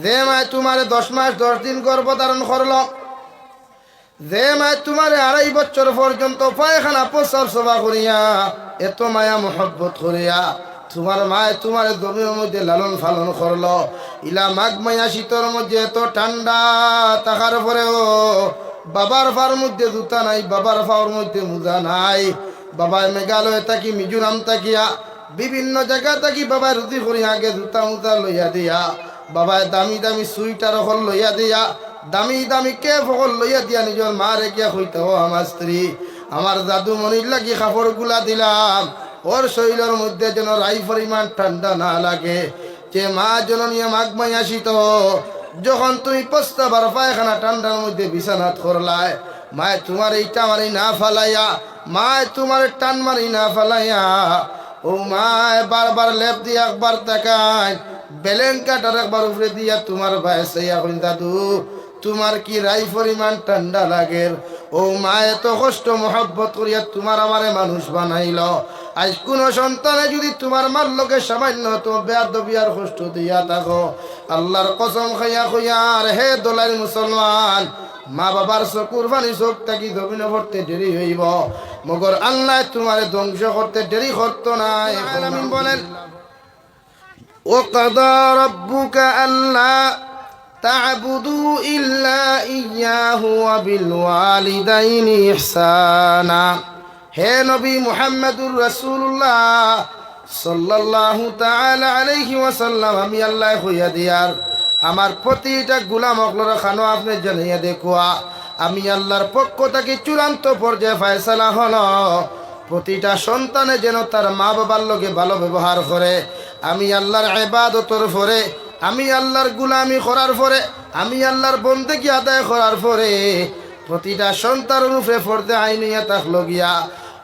যে মায় তোমারে 10 মাস 10 দিন গর্ভধারণ করলো, যে মায় তোমারে 2.5 বছর পর্যন্ত পায়খানা প্রস্রাব সভা করিয়া এত মায়া মোহব্বত করিয়া তোমার মায় তোমারে জমির মধ্যে লালন পালন করলো, ইলা মাঘ মায়া শীতর মধ্যে এত ঠান্ডা থাকার পরেও বাবার পার মধ্যে জুতা নাই, বাবার পাওয়ার মধ্যে মোজা নাই, বাবায় মেঘালয় থাকি মিজোরাম থাকিয়া বিভিন্ন জায়গা থাকি বাবায় রুটি করি আগে জুতা মুজা লইয়া দিয়া, বাবায় দামি দামি সুইটার হল লইয়া দিয়া, দামি দামি কেপ হল লইয়া দিয়া নিজের মা রেখিয়া হইতে ও আমার স্ত্রী আমার জাদু মনির লাগি কাপড় গুলা দিলাম, ওর শরীরের মধ্যে যেন রাই পরিমাণ ঠান্ডা না লাগে। যে মা জননীয় মাঘ মাইয়া শীত যখন তুমি প্রস্তাবার পায়খানা ঠান্ডার মধ্যে বিছানাত করলায়, মায় তোমার এইটা মারি না ফালাইয়া, মায় তোমার টান মারি না ফালাইয়া, ও মায় বারবার লেপ দিয়ে একবার তাকায়, বেলেন কাটার একবার উপরে দিয়া তোমার ভাইয়া কইন দাদু তোমার কি রাই পরিমাণ ঠান্ডা লাগে। ও মা এত কষ্ট মহব্বত করিয়া তোমার আমারে মানুষ বানাইল, আজ কোন সন্তানে যদি তোমার মার লোকে সামান্য তো বেয়াদবিয়ার কষ্ট দিয়া থাকো, আল্লাহর কসম খাইয়া কইয়ার হে দোলাই মুসলমান, মা বাবার চকুর পানি চোখ থাকি জমিনে ভরতে দেরি হইব, মগর আল্লাহ তোমারে ধ্বংস করতে দেরি করতো নাই। আমিন বলেন وقضى ربك ألا تعبدوا إلا إياه وبالوالدين إحسانا। হে নবী মুহাম্মদুর রাসূলুল্লাহ সাল্লাল্লাহু তাআলা আলাইহি ওয়াসাল্লাম, আমি আল্লাহ হইয়া দিয়ার আমার প্রতিটা গোলাম অকলর খানো আপনি জানিয়ে দেখুয়া, আমি আল্লাহর পক্ষ থেকে চূড়ান্ত পর্যায়ে ফয়সালা হলো প্রতিটা সন্তানে যেন তার মা বাবার লগে ভালো ব্যবহার করে, আমি আল্লাহর ইবাদতর পরে, আমি আল্লাহর গোলামি করার পরে, আমি আল্লাহর বন্দেগী আদায় করার পরে প্রতিটা সন্তানের উপরে ফরদে আইনিয়া থাকলো গিয়া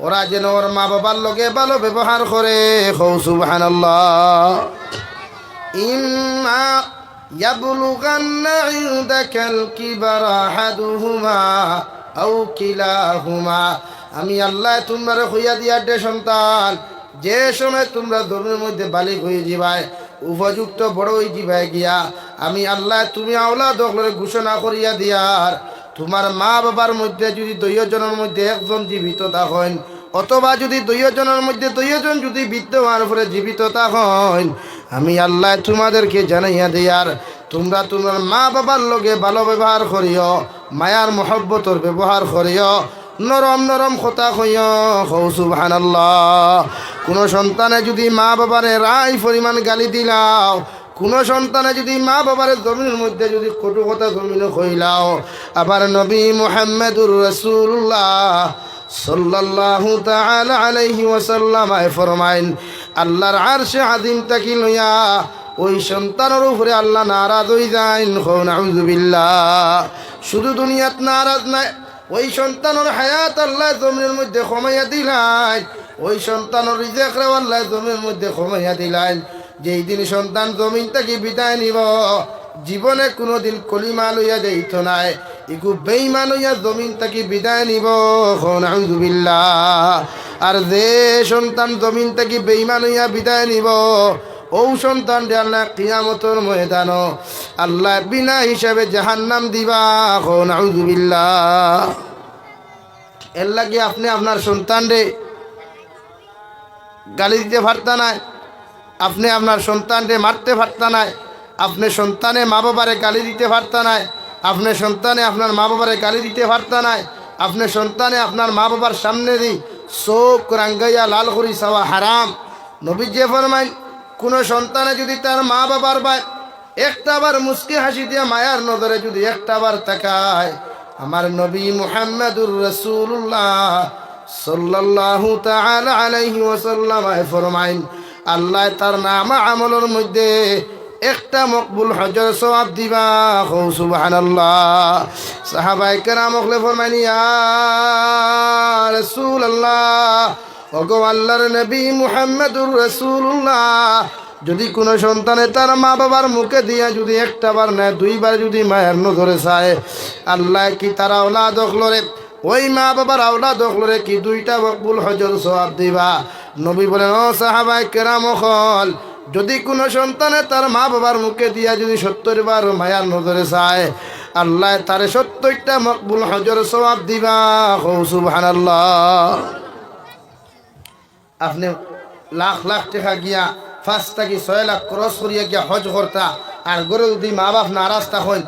ওরা যেন ওর মা বাবার লগে ভালো ব্যবহার করে। সুবহানাল্লাহ। ইম্মা ইয়াবলুগান্না ইনদাকাল কিবারা আহাদুহুমা আও কিলাহুমা, আমি আল্লাহ তোমরা হইয়া দিয়া দে সন্তান, যে সময় তোমরা ধর্মের মধ্যে বালিক হয়ে যাবাই, উপযুক্ত বড় হয়ে যাবাই গিয়া, আমি আল্লাহ তুমি আওলাদ হকলে ঘোষণা করিয়া দিয়ার তোমার মা বাবার মধ্যে যদি 2 জনের মধ্যে একজন জীবিত থাকেন, অথবা যদি 2 জনের মধ্যে 2 জন যদি বৃদ্ধ হওয়ার পরে জীবিত থাকেন, আমি আল্লাহ তোমাদেরকে জানাইয়া দিয়ার তোমরা তোমার মা বাবার লগে ভালো ব্যবহার করিও, মায়ার মহব্বতর ব্যবহার করিও, নরম নরম কথা কইও। সুবহানাল্লাহ। কোন সন্তানে যদি মা বাবারে রাই পরিমাণ গালি দিলাও, কোন সন্তানে যদি মা বাবার জমিনের মধ্যে যদি কটু কথা জমিনে কইলাও, আবার নবী মুহাম্মদুর রাসূলুল্লাহ সাল্লাল্লাহু তাআলা আলাইহি ওয়াসাল্লাম ফরমাইন, আল্লাহর আরশে আযীম তাকি লইয়া ওই সন্তানের উপরে আল্লাহ নারাজ হই যান। নাউযুবিল্লাহ। শুধু দুনিয়াত নারাজ নাই, ওই সন্তানের হায়াত আল্লাহ জমিনের মধ্যে কমাইয়া দিলেন, ওই সন্তানের রিজেক আল্লাহ জমিনের মধ্যে কমাইয়া দিলেন। যেই দিন সন্তান জমিন থেকে বিদায় নিব, জীবনে কোনোদিন কলিমা লইয়া যাইত নাই, ইকু বেঈমান হইয়া জমিন থেকে বিদায় নিব। নাউযুবিল্লাহ। আর যে সন্তান জমিন থেকে বেঈমান হইয়া বিদায় নিব, ও সন্তান আল্লাহ কিয়ামতের ময়দান আল্লাহ বিনা হিসাবে জাহান্নাম দিবা। নাউযুবিল্লাহ। এর লাগে আপনি আপনার সন্তান রে গালি দিতে পারতা নাই, আপনি আপনার সন্তানকে মারতে পারতা নাই, আপনি সন্তানে মা বাবারে গালি দিতে পারতা নাই, আপনি সন্তানে আপনার মা বাবারে গালি দিতে পারতা নাই, আপনি সন্তানে আপনার মা বাবার সামনে দি চোখ রাঙ্গাইয়া লাল করি চাওয়া হারাম। নবী যে ফরমাইন, কোন সন্তানে যদি তার মা বাবার ভাই একটাবার মুস্কি হাসি দিয়া মায়ার নজরে যদি একটাবার তাকায়, আমার নবী মুহাম্মদুর রাসূলুল্লাহ সাল্লাল্লাহু তাআলা আলাইহি ওয়াসাল্লাম ফরমাইন, আল্লাহ তার নাম আমলের মধ্যে একটা মকবুল হজের সওয়াব দিবা। সুবহানাল্লাহ। সাহাবায়ে কেরাম হলে ফরমাইন, ইয়া রাসূলুল্লাহ, ওগো আল্লাহর নবী মুহাম্মদুর রাসূলুল্লাহ, যদি কোনো সন্তানে তার মা বাবার মুখে দিয়া যদি একটাবার না 2 বার যদি মায়ের নজরে চায়, আল্লাহ কি তার আওলাদ হকলরে, ওই মা বাবার আওলাদ হকলরে কি 2টা মকবুল হজের সওয়াব দিবা। নবী বলেন, ও সাহাবায়ে কেরাম হল, যদি কোনো সন্তানে তার মা বাবার মুখে দিয়া যদি 70 বার মায়ার নজরে চায়, আল্লাহ তারে 70টা মকবুল হজর সওয়াব দিবা। সুবহানাল্লাহ। আপনি লাখ লাখ টাকা গিয়া 5 থেকে 6 লাখ ক্রস করিয়া গিয়া হজ করতা, আর গরু যদি মা বাপ নারাজ তখন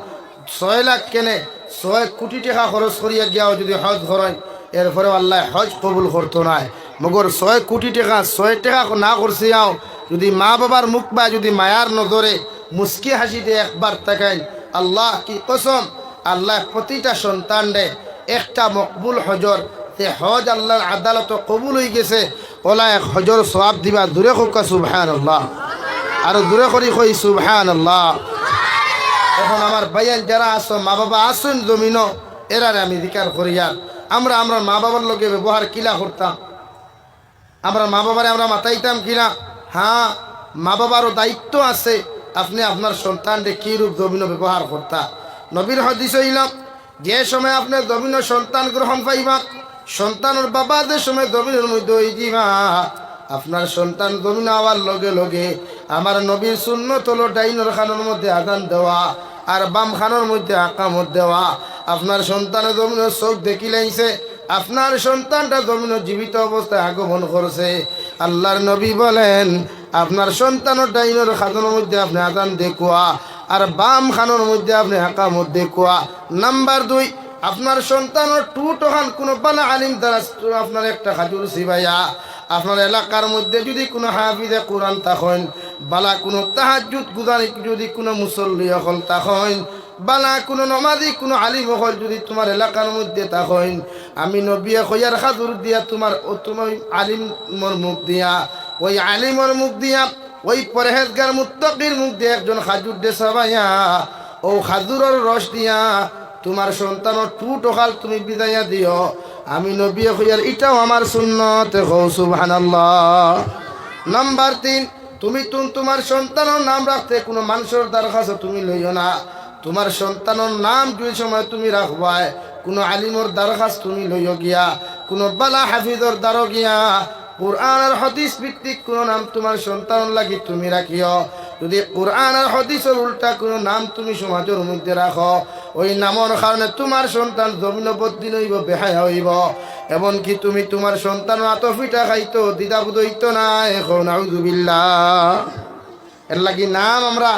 6 লাখ কেনে 6 কোটি টাকা খরচ করিয়া গিয়াও যদি হজ করেন, এরপরে আল্লাহ হজ কবুল করতো না। মগর 6 কোটি টাকা 6 টাকা না করছে আও যদি মা বাবার মুখ বা যদি মায়ার নজরে মুস্কি হাসিতে একবার তাকাই, আল্লাহ কি কসম, আল্লাহ প্রতিটা সন্তান রে একটা মকবুল হজর তে হজ আল্লাহর আদালত কবুল হয়ে গেছে, ওলা এক হজর সওয়াব দিবা। দূরে হোক সুবহানাল্লাহ, আর দূরে করি কই সুবহানাল্লাহ। এখন আমার ভাইয়ান যারা আসো মা বাবা আসুন জমিন, এরারে আমি জিকার করি। আর আমরা মা বাবার লোকে ব্যবহার কিলা করতাম, আমরা মা বাবারে আমরা মাতাইতাম কিনা? হ্যাঁ, মা বাবারও দায়িত্ব আছে। আপনি আপনার সন্তানকে কী রূপ জমিন ব্যবহার করতা। নবীর হাদিস হইলাম, যে সময় আপনি জমিন সন্তান গ্রহণ পাইবা, সন্তানের বাবা যে সময় জমিনের মধ্যে হয়ে যাবা, আপনার সন্তান জমিন আওয়ার লগে লগে আমার নবীর সুন্নত হলো ডাইনের খানোর মধ্যে আজান দেওয়া আর বাম খানোর মধ্যে আকামত দেওয়া। আপনার সন্তানের জমিনের চোখ দেখি লাইছে, আপনার সন্তানটা জমিন জীবিত অবস্থায় আগমন করছে। আল্লাহর নবী বলেন, আপনার সন্তানের ডাইনের খানোর মধ্যে আপনি আজান দেখুয়া আর বাম খানোর মধ্যে আপনি আকামত দেখুয়া। নাম্বার 2, আপনার সন্তানের টুটহান কোনো বালা আলিম দ্বারা আপনার একটা খাজুর সিবাইয়া, আপনার এলাকার মধ্যে যদি কোনো হাফিজে কোরআন থাকেন, বালা কোনো তাহাজ্জুদ গুজারি যদি কোনো মুসল্লি হল থাকেন, বালা কোনো নমাজি কোনো আলিম হল যদি তোমার এলাকার মধ্যে থাকেন, আমি নবী খয়ার খাজুর দিয়া তোমার আলিমর মুখ দিয়া, ওই আলিমর মুখ দিয়া, ওই পরহেজগার মুত্তাকির মুখ দিয়ে একজন খাজুর দে সাবাইয়া, ও খাজুরের রস দিয়া তোমার সন্তানের টুটহাল তুমি বিদায়া দিও। আমি নবী খয়ার এটাও আমার সুন্নত। সুবহানাল্লাহ। নাম্বার 3, তুমি তোমার সন্তানের নাম রাখতে কোনো মানুষের দরখাস্ত তুমি লইও না। তোমার সন্তানের নাম যে সময় তুমি রাখবাই, কোনো আলিমর দরখাস্ত তুমি লইও গিয়া, কোনো বালা হাফিজর দ্বারো গিয়া কুরআন আর হাদিস ভিত্তিক কোনো নাম তোমার সন্তান লাগি তুমি রাখিও। যদি কুরআন আর হাদিসের উল্টা কোনো নাম তুমি সমাজের মধ্যে রাখো, ওই নামের কারণে তোমার সন্তান জমিন বদ্দিন হইব, বেহায়া হইব। এমনকি তুমি তোমার সন্তান আতফিটা খাইতো, দ্বিধাবোধ হইতো না। এখন আউযুবিল্লাহ। এর লাগি নাম আমরা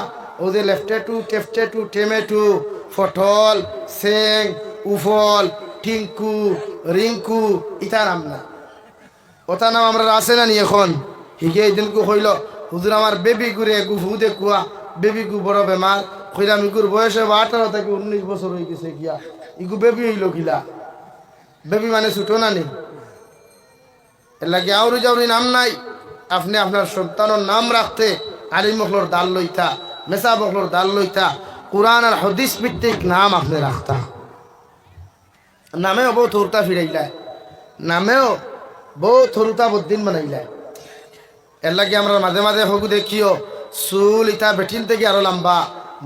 ওদের লেফটেটু, টেফটেটু, টেমেটু, ফটল, সেং, উফল, টিঙ্কু, রিঙ্কু, ইতা নাম না। ওটা নাম আমরা আছে না নি এখন? হিগে এই দিনকু হইল হুজুর আমার বেবি গুরে গু হু দেখুয়া, বেবি গু বড় বেমার কইলাম, ইগুর বয়স 18 থেকে 19 বছর হয়ে গেছে গিয়া, ইগু বেবি হইল কিলা? বেবি মানে ছুটো না নি? এর লাগে আউরি যাউরি নাম নাই। আপনি আপনার সন্তানের নাম রাখতে আলিম মখলোর দাল লইতা, মেসা বখলোর দাল লইতা, কোরআন আর হাদিস ভিত্তিক নাম আপনি রাখতা। নামেও বহুত হরতা ফিরাইলায়, নামেও বহুত হরুতা বদিন বানাইলায়। এর লাগে আমরা মাঝে মাঝে হগু দেখিও চুল ইটা বেঠিন থেকে আরো লম্বা,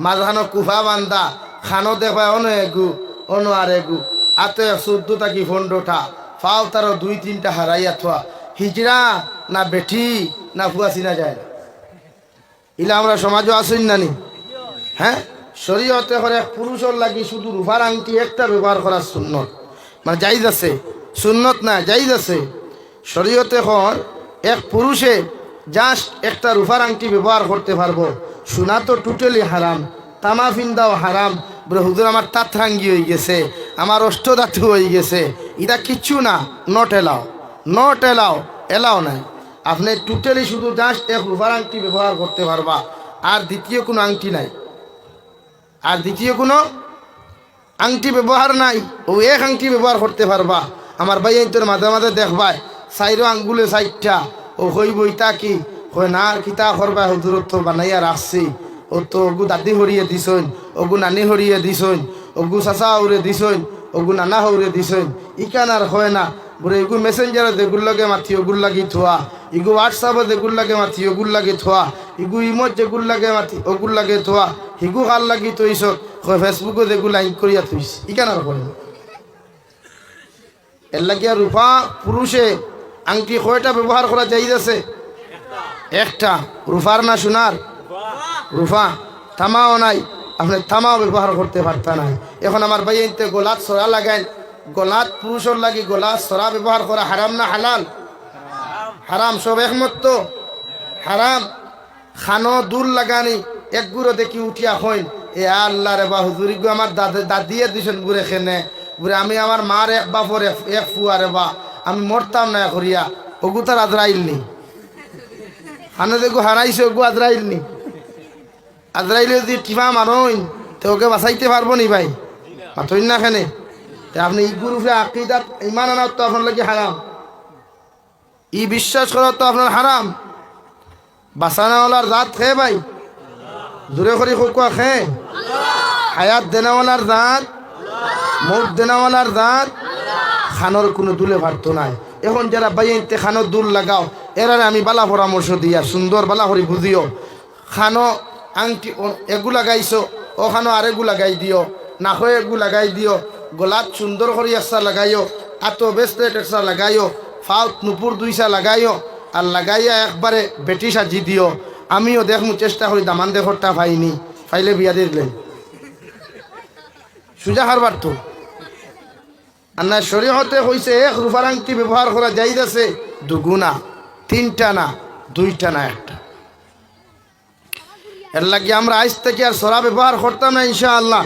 মাঝখানো কুফা বান্ধা, খানো দেখবা অন এগু অন আর এগু, আতে 14 থাকি 15টা ফাও তারও 2-3টা হারাইয়া থোয়া। হিজড়া না বেঠি না ফুয়া চিনা যায় না। ইলা আমরা সমাজও আসুন নানি? হ্যাঁ, শরীয়তে করে পুরুষের লাগি শুধু রূপার আংটি একটা ব্যবহার করার সুন্নত, মানে জায়েজ আছে, সুন্নত না জায়েজ আছে। শরীয়তে হর এক পুরুষে জাস্ট একটা রূপার আংটি ব্যবহার করতে পারবো, সোনা তো টোটালি হারাম, তামা ফিন্দাও হারাম। বলে হুজুর আমার তাতরাঙ্গি হয়ে গেছে, আমার অষ্টধাতু হয়ে গেছে, এটা কিচ্ছু না, not allow, not allow, allow নাই। আপনি টোটালি শুধু জাস্ট এক রূপার আংটি ব্যবহার করতে পারবা, আর দ্বিতীয় কোনো আংটি নাই, আর দ্বিতীয় কোনো আংটি ব্যবহার নাই, ও এক আংটি ব্যবহার করতে পারবা। আমার ভাই তোর মাঝে মাঝে দেখবাই 4 আঙ্গুলে 4টা, ও হইব ইতা কি হয় না, কিতা করবা হুজুর তো বানাইয়া রাখছি, ও তো ওগু দাদি হরিয়ে দিছইন, ওগু নানি হরিয়ে দিছইন, ওগু চাচা হৌরে দিছইন, ওগু নানা হৌরে দিছইন, ইকান আর হয় না। বলে এগু মেসেঞ্জারে যেগুর লাগে মাতি ওগুর লাগি থোয়া, ইগু হোয়াটসঅ্যাপে যেগুর লাগে মাতি ওগুর লাগে থোয়া, ইগু ইমত যেগুর লাগে মাতি ওগুর লাগে থোয়া, হিগু কার লাগি থইস, ফেসবুকে যেগুলো লাইক করিয়া থইস, ইকান আর হয় না। এর লাগিয়া রূপা পুরুষে আংটি কয়টা ব্যবহার করা যাইজ আছে? একটা রুফার না সোনার? রুফা। তামাও নাই, আপনি তামাও ব্যবহার করতে পারতেন না। এখন আমার ভাই এতে গোলাত সরা লাগাই, গোলাত পুরুষের লাগি গোলাত সরা ব্যবহার করা হারাম না হালাল? হারাম। সব একমত তো? হারাম। খানো দূর লাগানি এক গুঁড়ো দেখি উঠিয়া হইন এ আল্লাহ রে বা হুজুরি গো আমার দাদিয়ে দিছেন বুড়ে খেনে বুড়ে আমি আমার মার এক বাপর এক ফুয়া রে বা আমি মরতাম না করিয়া ওগু তার আজরাইল নি খানো দেখো হারাইছে ওগু আজরাইল নি। আজরাইলে যদি টিপা মারইন তো ওকে বাঁচাইতে পারবো নি ভাই? মাথইন না খেনে। আপনি ই গুরুফে আকিদাত ইমান আনার তো আপনার লাগে হারাম, ই বিশ্বাস করার তো আপনার হারাম। বাঁচানাওয়ালার জাত খেয়ে ভাই, জোরে করি কোকা খেয়ে, হায়াত দেনাওয়ালার জাত, মৌত দেনাওয়ালার জাত, খানোর কোনো দুলে পারতো নাই। এখন যারা বাইতে খানোর দুল লাগাও এরারে আমি বালা পরামর্শ দিয়া সুন্দর বালা করে বুঝিও। খানো আংটি এগু লাগাইছো ও খানো আরেগু লাগাই দিও, না হয়ে এগু লাগাই দিও, গোলাত সুন্দর করে একটা লাগাইও, আতো বেস্টেট একটা লাগাইও, ফাউত নুপুর দুইসা লাগাইও, আর লাগাইয়া একবারে বেটি সাজি দিও। আমিও দেখমু চেষ্টা করি দামান দেখরটা পাইনি, পাইলে বিয়া দিলেন সুজা হারবার তো। আর না শরীয়তে হইছে এক রূপার আংটি ব্যবহার করা যাইজ আছে, দুগুণা, তিনটা না, দুইটা না, একটা। এর লাগে আমরা আজ থেকে আর সরা ব্যবহার করতাম না ইনশাআল্লাহ।